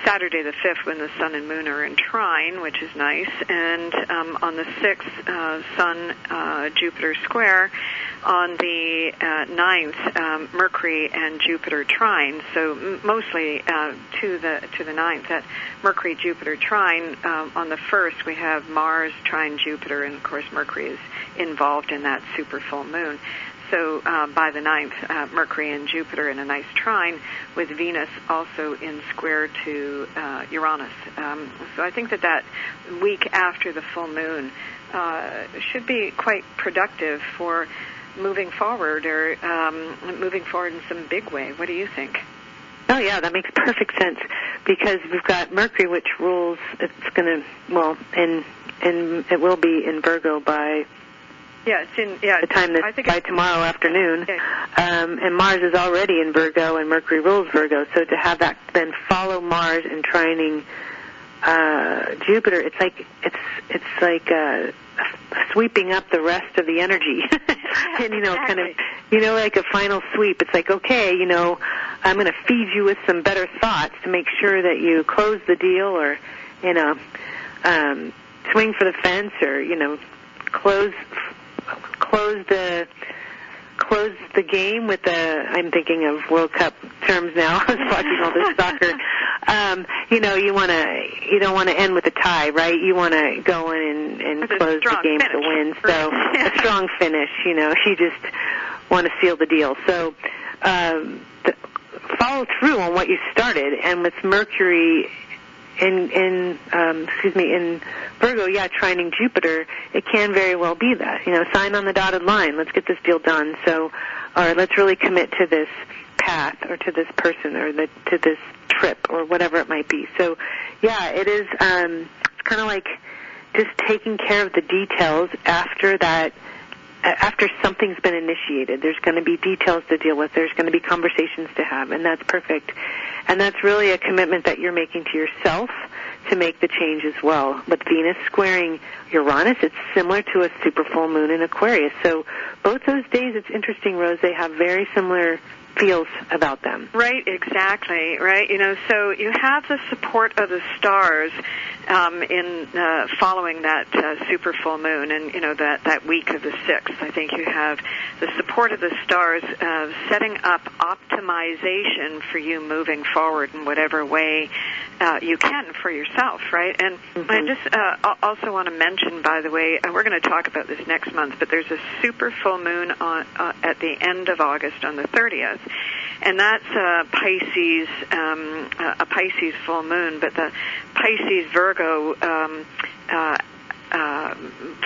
Saturday the 5th when the sun and moon are in trine, which is nice. And on the 6th, sun, Jupiter square. On the 9th, Mercury and Jupiter trine. So mostly to the 9th, that Mercury-Jupiter trine. On the 1st, we have Mars trine Jupiter, and of course Mercury is involved in that super full moon. So by the 9th, Mercury and Jupiter in a nice trine, with Venus also in square to Uranus. So I think that week after the full moon should be quite productive for moving forward, or moving forward in some big way. What do you think?
Oh, yeah, that makes perfect sense, because we've got Mercury, which rules, it's going to, and it will be in Virgo by the time by tomorrow afternoon.
Okay.
And Mars is already in Virgo, and Mercury rules Virgo. So to have that then follow Mars and trining Jupiter, it's like sweeping up the rest of the energy, and kind of like a final sweep. It's like, okay, I'm going to feed you with some better thoughts to make sure that you close the deal, or swing for the fence, or close the game with I'm thinking of World Cup terms now. I was watching all this soccer. You don't want to end with a tie, right? You want to go in and close the game with a win. So a strong finish, you just want to seal the deal. So follow through on what you started, and with Mercury in Virgo, trining Jupiter, it can very well be that. Sign on the dotted line. Let's get this deal done. So, or let's really commit to this path, or to this person, or to this trip, or whatever it might be. So, Yeah, it is. It's kind of like just taking care of the details after that. After something's been initiated, there's going to be details to deal with. There's going to be conversations to have, and that's perfect. And that's really a commitment that you're making to yourself to make the change as well. With Venus squaring Uranus, it's similar to a super full moon in Aquarius. So both those days, it's interesting, Rose, they have very similar feels about them.
Right, exactly, right. So you have the support of the stars in following that super full moon, and that week of the 6th. I think you have the support of the stars setting up optimization for you moving forward in whatever way you can for yourself, right? And I just also want to mention, by the way, we're going to talk about this next month, but there's a super full moon at the end of August on the 30th. And that's a Pisces full moon, but the Pisces Virgo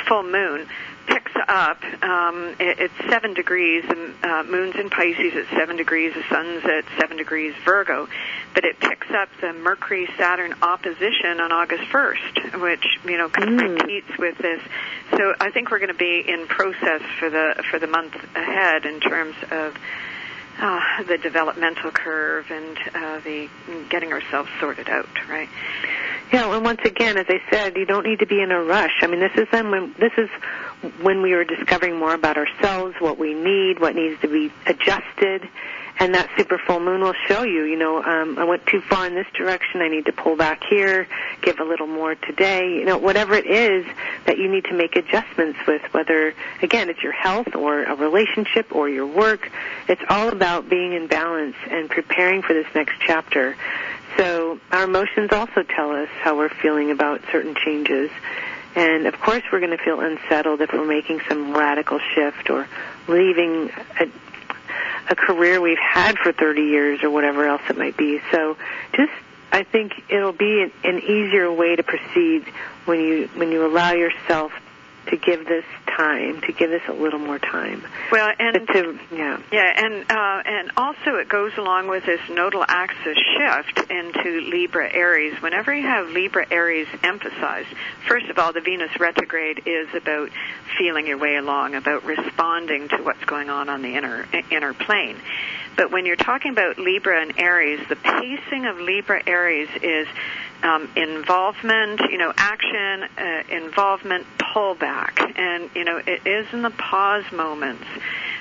full moon picks up. It's 7 degrees. The moon's in Pisces at 7 degrees. The sun's at 7 degrees Virgo, but it picks up the Mercury-Saturn opposition on August 1st, which competes with this. So I think we're going to be in process for the month ahead in terms of the developmental curve and the getting ourselves sorted out, right?
Yeah, and once again, as I said, you don't need to be in a rush. I mean, this is when we are discovering more about ourselves, what we need, what needs to be adjusted, and that super full moon will show you, I went too far in this direction, I need to pull back here, give a little more today, whatever it is that you need to make adjustments with, whether, again, it's your health or a relationship or your work. It's all about being in balance and preparing for this next chapter. So our emotions also tell us how we're feeling about certain changes. And, of course, we're going to feel unsettled if we're making some radical shift or leaving a career we've had for 30 years or whatever else it might be. So I think it'll be an easier way to proceed when you allow yourself to give this time, to give this a little more time.
Well, and and also it goes along with this nodal axis shift into Libra Aries. Whenever you have Libra Aries emphasized, first of all, the Venus retrograde is about feeling your way along, about responding to what's going on the inner plane. But when you're talking about Libra and Aries, the pacing of Libra Aries is involvement, action, involvement, pullback. And, it is in the pause moments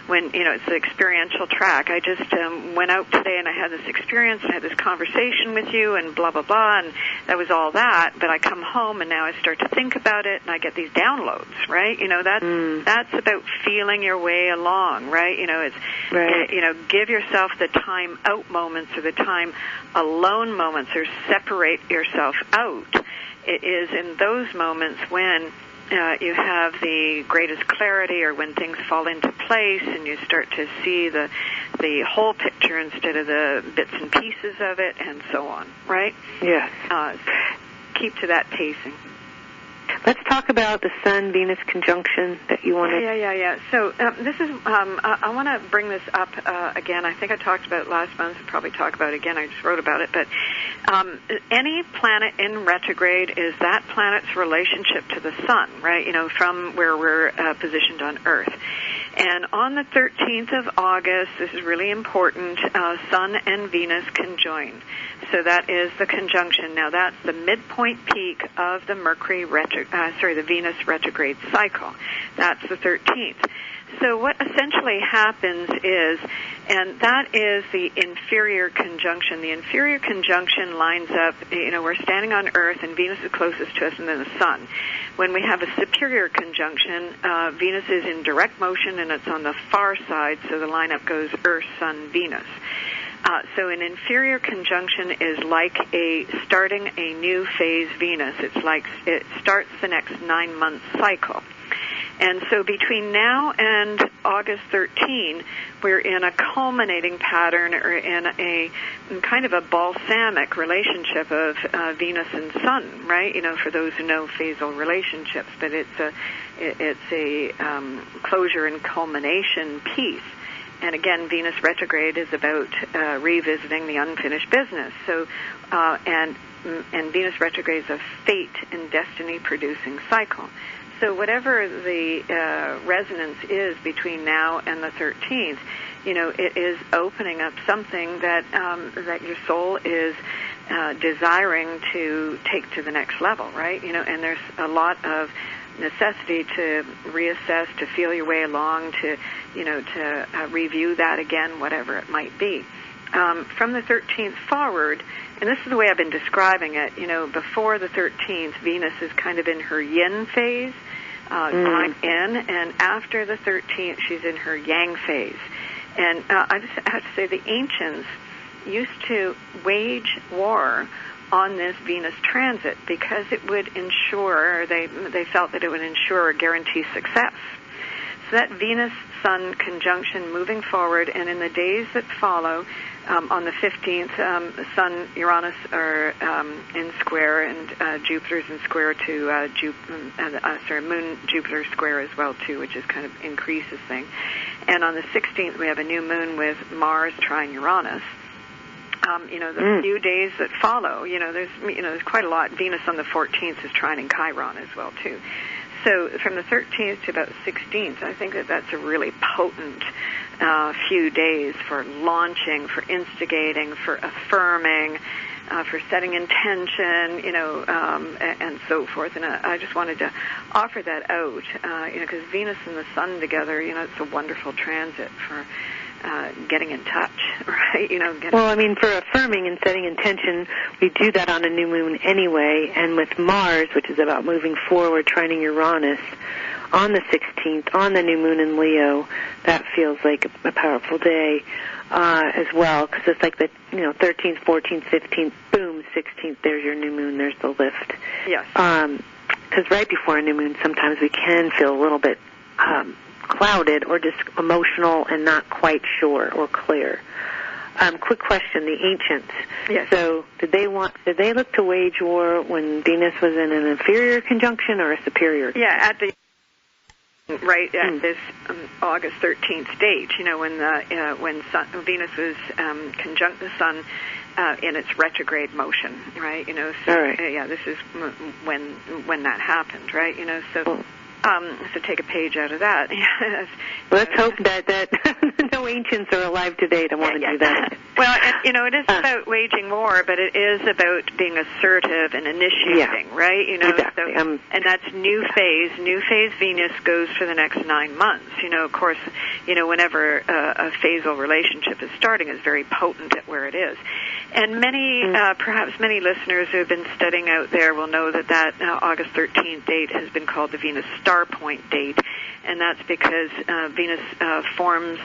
when, it's the experiential track. I just went out today and I had this experience and I had this conversation with you and blah, blah, blah, and that was all that. But I come home and now I start to think about it and I get these downloads, right? That's about feeling your way along, right? It's, right. Give yourself the time out moments or the time alone moments or separate yourself out. It is in those moments when you have the greatest clarity or when things fall into place and you start to see the whole picture instead of the bits and pieces of it and so on, right?
Yes.
Keep to that pacing.
Let's talk about the Sun-Venus conjunction that you wanted.
Yeah. So this is, I want to bring this up again. I think I talked about it last month. I'll probably talk about it again. I just wrote about it. But any planet in retrograde is that planet's relationship to the Sun, right? From where we're positioned on Earth. And on the 13th of August, this is really important, Sun and Venus conjoin. So that is the conjunction. Now that's the midpoint peak of the the Venus retrograde cycle. That's the 13th. So what essentially happens is, and that is the inferior conjunction. The inferior conjunction lines up, we're standing on Earth and Venus is closest to us and then the Sun. When we have a superior conjunction, Venus is in direct motion and it's on the far side, so the lineup goes Earth, Sun, Venus. So an inferior conjunction is like starting a new phase Venus. It's like it starts the next 9-month cycle. And so between now and August 13, we're in a culminating pattern or in a kind of a balsamic relationship of Venus and Sun, right? For those who know phasal relationships, but it's a closure and culmination piece. And again, Venus retrograde is about revisiting the unfinished business. So, and and Venus retrograde is a fate and destiny-producing cycle. So whatever the resonance is between now and the 13th, it is opening up something that that your soul is desiring to take to the next level, right? And there's a lot of necessity to reassess, to feel your way along, to review that again, whatever it might be. From the 13th forward, and this is the way I've been describing it, before the 13th, Venus is kind of in her yin phase, going in, and after the 13th, she's in her yang phase. And I just have to say the ancients used to wage war on this Venus transit because it would ensure, or they felt that it would ensure or guarantee success. So that Venus-Sun conjunction moving forward, and in the days that follow, on the 15th, Sun, Uranus are in square, and Jupiter's in square to Moon, Jupiter square as well too, which is kind of increases thing. And on the 16th, we have a new moon with Mars trine Uranus. The few days that follow, there's quite a lot. Venus on the 14th is trining Chiron as well too. So from the 13th to about the 16th, I think that's a really potent few days for launching, for instigating, for affirming, for setting intention, and so forth. And I just wanted to offer that out, because Venus and the Sun together, it's a wonderful transit for getting in touch, right?
For affirming and setting intention, we do that on a new moon anyway, and with Mars, which is about moving forward, trining Uranus, on the 16th, on the new moon in Leo, that feels like a powerful day as well, because it's like the 13th, 14th, 15th, boom, 16th, there's your new moon, there's the lift.
Yes.
Because right before a new moon, sometimes we can feel a little bit clouded or just emotional and not quite sure or clear. Quick question, the ancients.
Yes.
So did they look to wage war when Venus was in an inferior conjunction or a superior?
Yeah, at this August 13th date, when Venus was conjunct the Sun in its retrograde motion, right?
All right.
This is when that happened, right? So take a page out of that.
Let's hope that no ancients are alive today to want to do that.
Well, it is about waging war, but it is about being assertive and initiating, right?
Exactly.
And that's new phase. New phase Venus goes for the next 9 months. Of course, whenever a phasal relationship is starting, is very potent at where it is. And perhaps many listeners who have been studying out there will know that August 13th date has been called the Venus star point date, and that's because Venus forms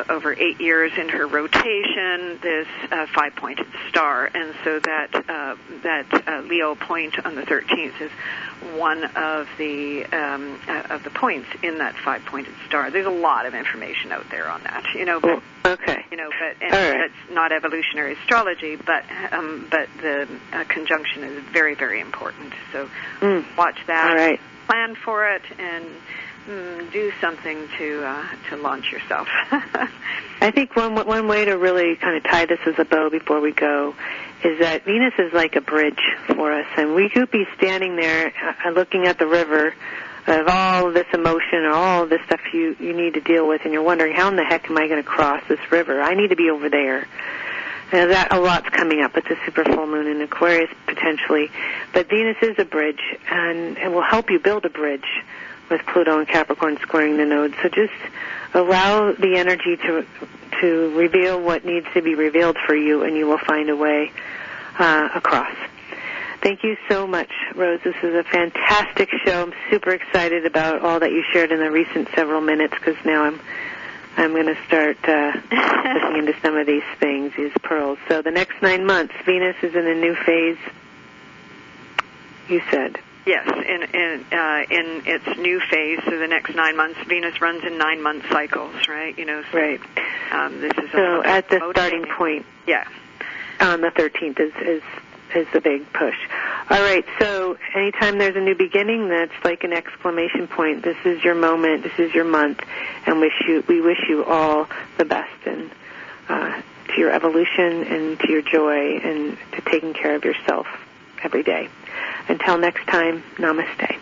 over 8 years in her rotation this 5-pointed star, and so that Leo point on the 13th is one of the points in that 5-pointed star. There's a lot of information out there on that,
Okay.
It's not evolutionary astrology, but the conjunction is very, very important. So watch that,
all right.
Plan for it, and do something to launch yourself.
I think one way to really kind of tie this as a bow before we go is that Venus is like a bridge for us, and we could be standing there looking at the river of all this emotion or all of this stuff you need to deal with, and you're wondering, how in the heck am I going to cross this river? I need to be over there. And that a lot's coming up. It's a super full moon in Aquarius potentially, but Venus is a bridge, and will help you build a bridge with Pluto and Capricorn squaring the nodes. So just allow the energy to reveal what needs to be revealed for you, and you will find a way across. Thank you so much, Rose. This is a fantastic show. I'm super excited about all that you shared in the recent several minutes, because now I'm going to start looking into some of these things, these pearls. So the next 9 months, Venus is in a new phase, you said.
Yes, in its new phase, so the next 9 months, Venus runs in 9-month cycles, right?
Right.
This is
so at the starting point.
Yeah.
On the 13th is the big push. All right, so anytime there's a new beginning, that's like an exclamation point. This is your moment, this is your month, and we wish you all the best, and your evolution and to your joy and to taking care of yourself every day. Until next time, namaste.